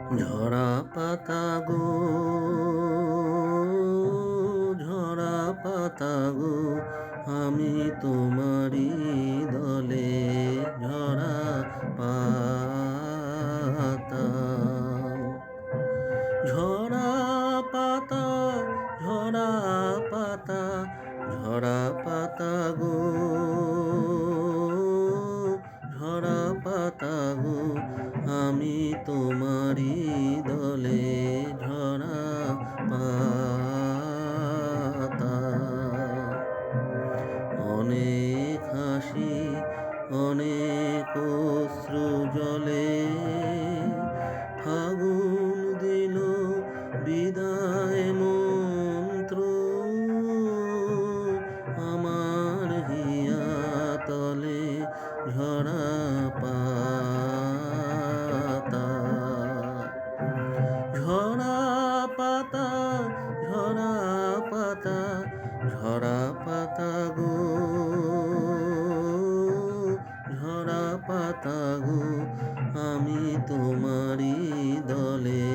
ঝরা পাতা গো, ঝরা পাতা গো, আমি তোমারই দলে ঝরা পাতা। ঝরা পাতা, ঝরা পাতা, ঝরা পাতা গো, ঝরা পাতা গো, আমি তোমারই দলে ঝরা পাতা। অনেক হাসি, অনেক অশ্রু জলে, ফাগুন দিল বিদায় মন্ত্র, আমার হিয়া তলে ঝরা পাতা। ঝরা পাতা, ঝরা পাতা, ঝরা পাতা গো, ঝরা পাতা গো, আমি তোমারই দলে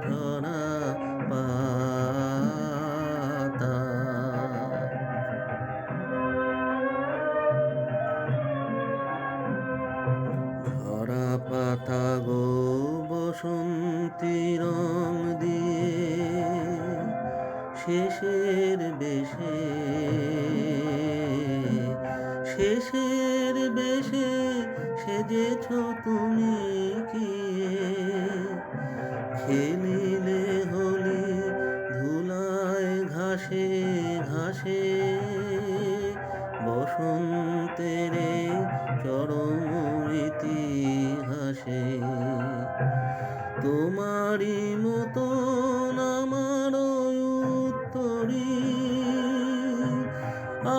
ঝরা পাতা। ঝরা পাতা গো, বসন্তী রং দিয়ে শেষের বেশে, শেষের বেশে সেজেছ তুমি কি, খেলিলে হোলি ধুলায় ঘাসে ঘাসে, বসন্তের চরম ইতিহাসে। তোমারই মতন আমার উত্তরী,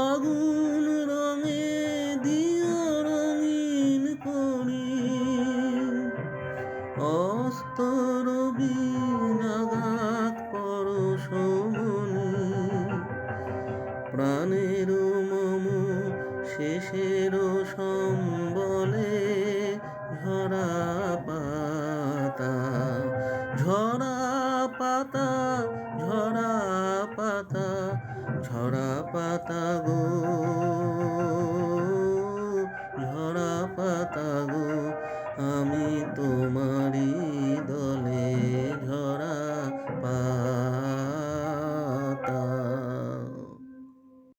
আগুন রঙে দিও রঙিন করি, অস্ত রবি নাগাত পরশমণি, প্রাণের মম শেষের সম্বলে ঝরা পাতা। ঝরা পাতা, ঝরা পাতা, ঝরা পাতা গো,